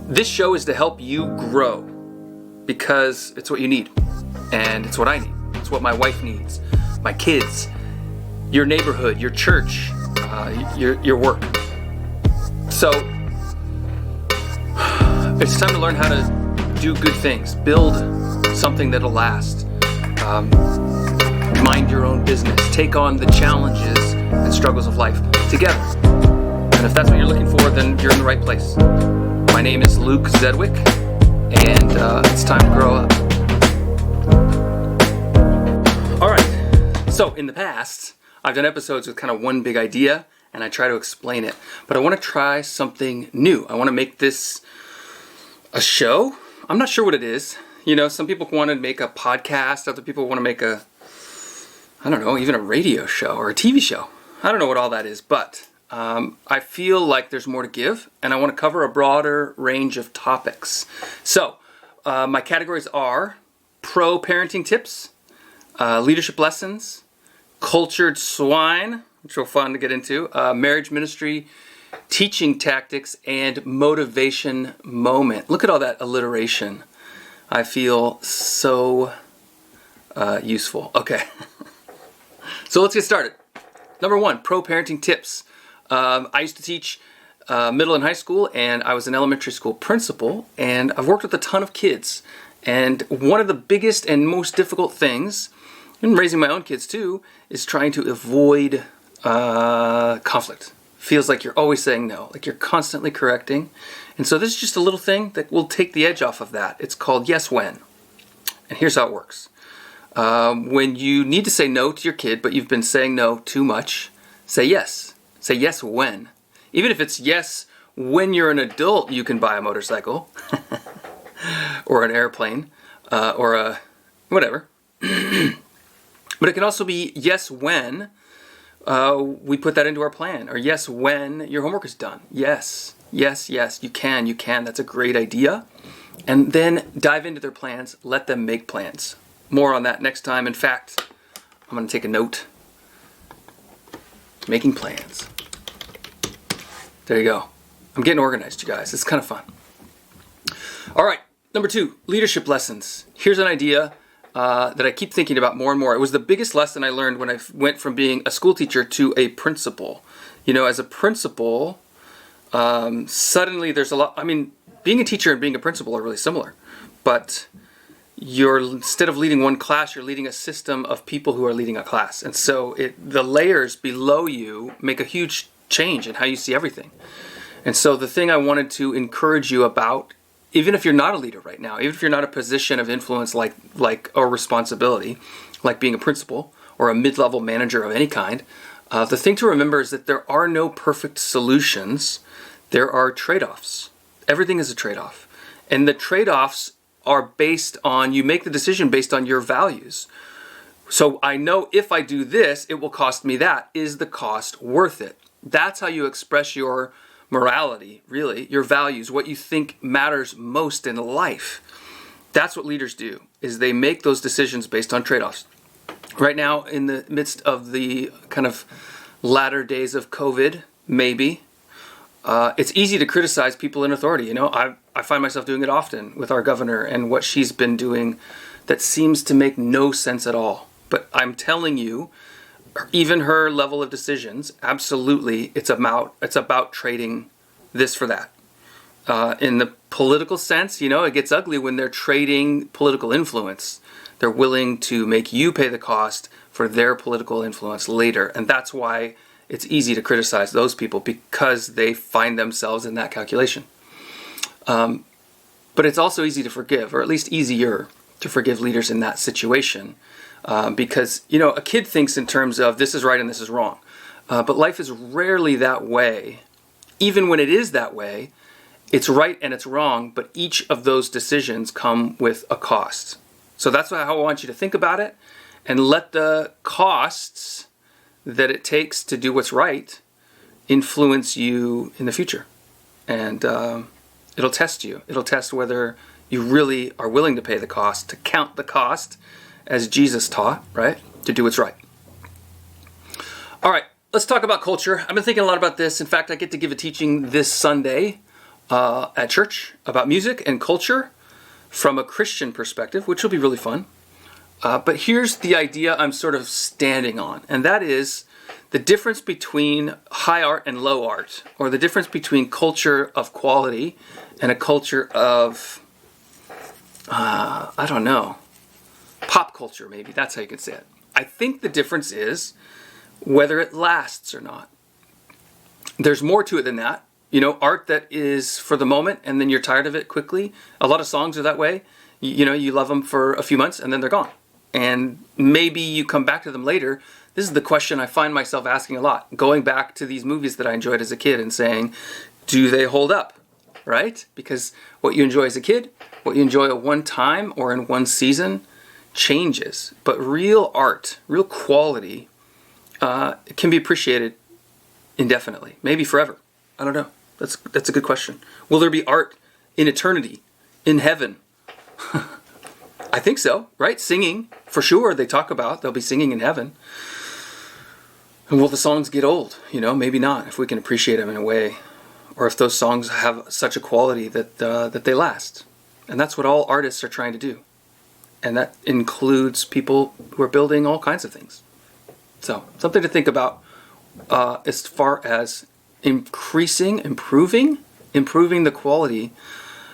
This show is to help you grow because it's what you need, and it's what I need. It's what my wife needs, my kids, your neighborhood, your church, your work. So it's time to learn how to do good things, build something that'll last, mind your own business, take on the challenges and struggles of life together. And if that's what you're looking for, then you're in the right place. My name is Luke Zedwick, and it's time to grow up. All right, so in the past, I've done episodes with kind of one big idea, and I try to explain it. But I want to try something new. I want to make this a show. I'm not sure what it is. You know, some people want to make a podcast. Other people want to make even a radio show or a TV show. I don't know what all that is, but I feel like there's more to give, and I want to cover a broader range of topics. So, my categories are pro-parenting tips, leadership lessons, cultured swine, which will be fun to get into, marriage ministry, teaching tactics, and motivation moment. Look at all that alliteration. I feel so useful. Okay, so let's get started. Number one, pro-parenting tips. I used to teach middle and high school, and I was an elementary school principal, and I've worked with a ton of kids. And one of the biggest and most difficult things, in raising my own kids too, is trying to avoid conflict. Feels like you're always saying no, like you're constantly correcting. And so this is just a little thing that will take the edge off of that. It's called yes when. And here's how it works. When you need to say no to your kid, but you've been saying no too much, say yes. Say yes when. Even if it's yes when you're an adult, you can buy a motorcycle or an airplane or a whatever. But it can also be yes when we put that into our plan, or yes when your homework is done. Yes, you can. That's a great idea. And then dive into their plans. Let them make plans. More on that next time. In fact, I'm going to take a note. Making plans. There you go. I'm getting organized, you guys. It's kind of fun. All right, number two, leadership lessons. Here's an idea that I keep thinking about more and more. It was the biggest lesson I learned when I went from being a school teacher to a principal. You know, as a principal, suddenly there's a lot. I mean, being a teacher and being a principal are really similar, but instead of leading one class, you're leading a system of people who are leading a class. And so the layers below you make a huge change in how you see everything. And so the thing I wanted to encourage you about, even if you're not a leader right now, even if you're not a position of influence like or responsibility, like being a principal or a mid-level manager of any kind, the thing to remember is that there are no perfect solutions. There are trade-offs. Everything is a trade-off. And the trade-offs are based on, you make the decision based on your values. So I know if I do this, it will cost me that. Is the cost worth it? That's how you express your morality, really, your values, what you think matters most in life. That's what leaders do, is they make those decisions based on trade-offs. Right now, in the midst of the kind of latter days of COVID, maybe, it's easy to criticize people in authority. You know, I find myself doing it often with our governor and what she's been doing that seems to make no sense at all. But I'm telling you, even her level of decisions, absolutely, it's about trading this for that. In the political sense, you know, it gets ugly when they're trading political influence. They're willing to make you pay the cost for their political influence later. And that's why it's easy to criticize those people, because they find themselves in that calculation. But it's also easy to forgive, or at least easier to forgive leaders in that situation. Because, you know, a kid thinks in terms of this is right and this is wrong. But life is rarely that way. Even when it is that way, it's right and it's wrong, but each of those decisions come with a cost. So that's how I want you to think about it, and let the costs that it takes to do what's right influence you in the future. And it'll test you. It'll test whether you really are willing to pay the cost, to count the cost, as Jesus taught, right? To do what's right. All right, let's talk about culture. I've been thinking a lot about this. In fact, I get to give a teaching this Sunday at church about music and culture from a Christian perspective, which will be really fun. But here's the idea I'm sort of standing on, and that is the difference between high art and low art, or the difference between culture of quality and a culture of, I don't know, pop culture maybe. That's how you could say it. I think the difference is whether it lasts or not. There's more to it than that. You know, art that is for the moment and then you're tired of it quickly. A lot of songs are that way. You know, you love them for a few months and then they're gone. And maybe you come back to them later. This is the question I find myself asking a lot. Going back to these movies that I enjoyed as a kid and saying, do they hold up? Right? Because what you enjoy as a kid, what you enjoy at one time or in one season changes. But real art, real quality, can be appreciated indefinitely, maybe forever. I don't know. That's a good question. Will there be art in eternity, in heaven? I think so, right? Singing, for sure, they talk about they'll be singing in heaven. And will the songs get old? You know, maybe not, if we can appreciate them in a way, or if those songs have such a quality that they last. And that's what all artists are trying to do. And that includes people who are building all kinds of things. So, something to think about as far as improving the quality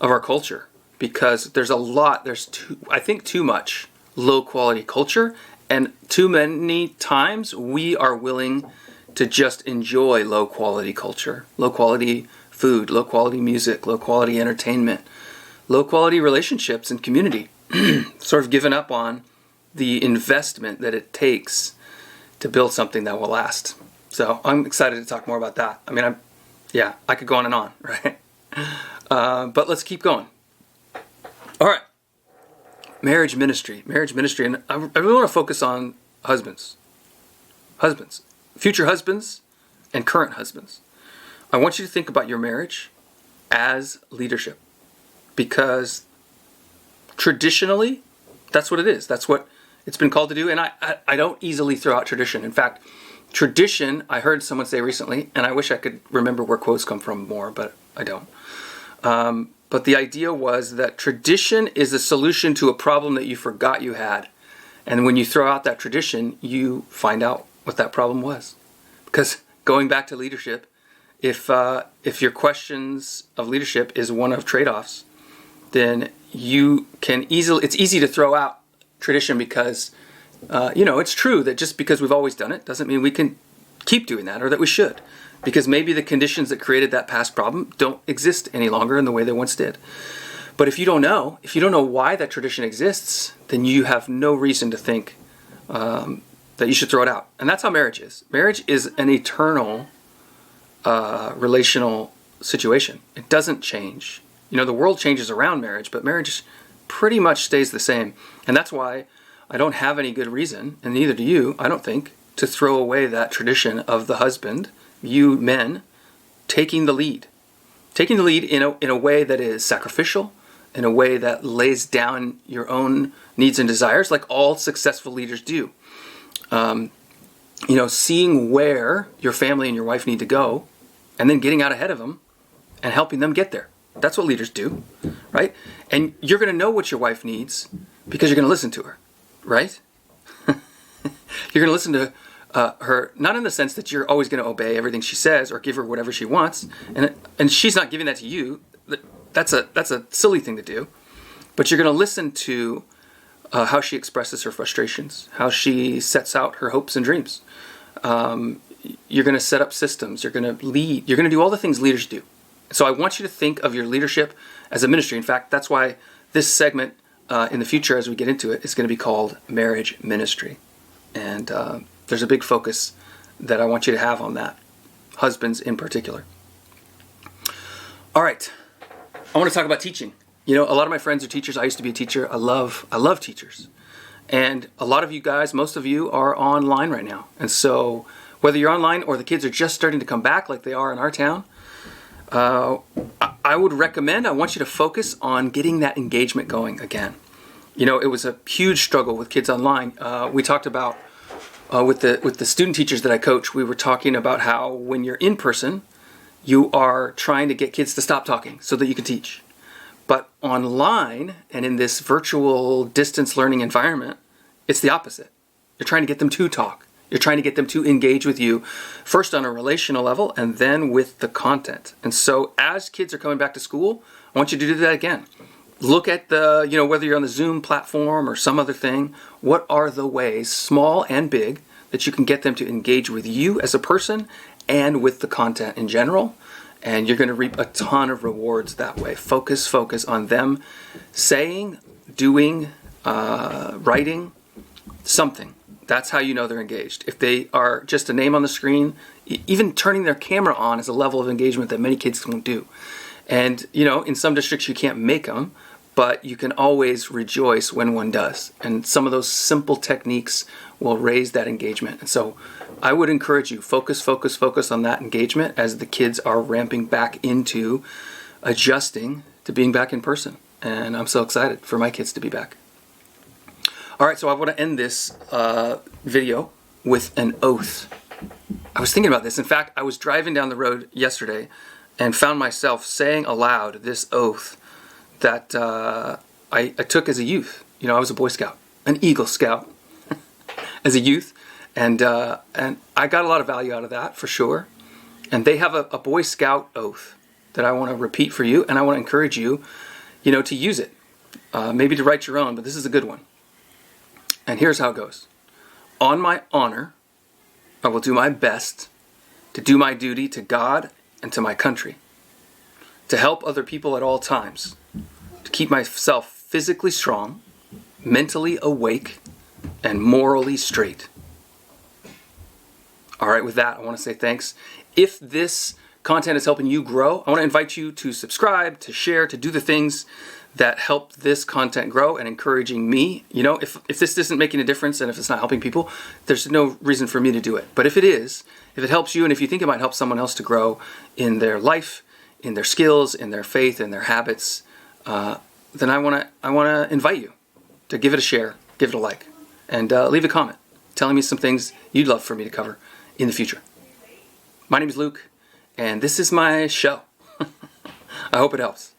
of our culture. Because there's I think too much low quality culture, and too many times we are willing to just enjoy low quality culture, low quality food, low quality music, low quality entertainment, low quality relationships and community. Sort of given up on the investment that it takes to build something that will last. So I'm excited to talk more about that. I mean, I could go on and on, right? But let's keep going. All right, marriage ministry, and I really want to focus on husbands, future husbands, and current husbands. I want you to think about your marriage as leadership, because traditionally, that's what it is. That's what it's been called to do, and I don't easily throw out tradition. In fact, tradition, I heard someone say recently, and I wish I could remember where quotes come from more, but I don't. But the idea was that tradition is a solution to a problem that you forgot you had. And when you throw out that tradition, you find out what that problem was. Because going back to leadership, if your questions of leadership is one of trade-offs, then it's easy to throw out tradition because, it's true that just because we've always done it doesn't mean we can keep doing that or that we should. Because maybe the conditions that created that past problem don't exist any longer in the way they once did. But if you don't know why that tradition exists, then you have no reason to think that you should throw it out. And that's how marriage is. Marriage is an eternal relational situation. It doesn't change. You know, the world changes around marriage, but marriage pretty much stays the same. And that's why I don't have any good reason, and neither do you, I don't think, to throw away that tradition of the husband, you men, taking the lead in a way that is sacrificial, in a way that lays down your own needs and desires, like all successful leaders do. Seeing where your family and your wife need to go, and then getting out ahead of them and helping them get there. That's what leaders do, right? And you're going to know what your wife needs because you're going to listen to her, right? You're going to listen to her, not in the sense that you're always going to obey everything she says or give her whatever she wants, and she's not giving that to you. That's a silly thing to do. But you're going to listen to how she expresses her frustrations, how she sets out her hopes and dreams. You're going to set up systems. You're going to lead. You're going to do all the things leaders do. So I want you to think of your leadership as a ministry. In fact, that's why this segment in the future, as we get into it, is going to be called Marriage Ministry. And there's a big focus that I want you to have on that, husbands in particular. All right, I want to talk about teaching. You know, a lot of my friends are teachers. I used to be a teacher. I love teachers. And a lot of you guys, most of you, are online right now. And so whether you're online or the kids are just starting to come back like they are in our town, I would recommend, I want you to focus on getting that engagement going again. You know, it was a huge struggle with kids online. We talked about, with the student teachers that I coach, we were talking about how when you're in person, you are trying to get kids to stop talking so that you can teach. But online and in this virtual distance learning environment, it's the opposite. You're trying to get them to talk. You're trying to get them to engage with you, first on a relational level and then with the content. And so as kids are coming back to school, I want you to do that again. Look at the, whether you're on the Zoom platform or some other thing, what are the ways, small and big, that you can get them to engage with you as a person and with the content in general. And you're going to reap a ton of rewards that way. Focus on them saying, doing, writing, something. That's how you know they're engaged. If they are just a name on the screen, even turning their camera on is a level of engagement that many kids won't do. And, in some districts you can't make them, but you can always rejoice when one does. And some of those simple techniques will raise that engagement. And so I would encourage you, focus on that engagement as the kids are ramping back into adjusting to being back in person. And I'm so excited for my kids to be back. All right, so I want to end this video with an oath. I was thinking about this. In fact, I was driving down the road yesterday and found myself saying aloud this oath that I took as a youth. I was a Boy Scout, an Eagle Scout as a youth, and I got a lot of value out of that for sure. And they have a Boy Scout oath that I want to repeat for you, and I want to encourage you, to use it. Maybe to write your own, but this is a good one. And here's how it goes. On my honor, I will do my best to do my duty to God and to my country, to help other people at all times, to keep myself physically strong, mentally awake, and morally straight. All right, with that, I want to say thanks. If this content is helping you grow, I want to invite you to subscribe, to share, to do the things that help this content grow and encouraging me. If this isn't making a difference and if it's not helping people, there's no reason for me to do it. But if it is, if it helps you and if you think it might help someone else to grow in their life, in their skills, in their faith, in their habits, then I want to invite you to give it a share, give it a like, and leave a comment telling me some things you'd love for me to cover in the future. My name is Luke, and this is my show. I hope it helps.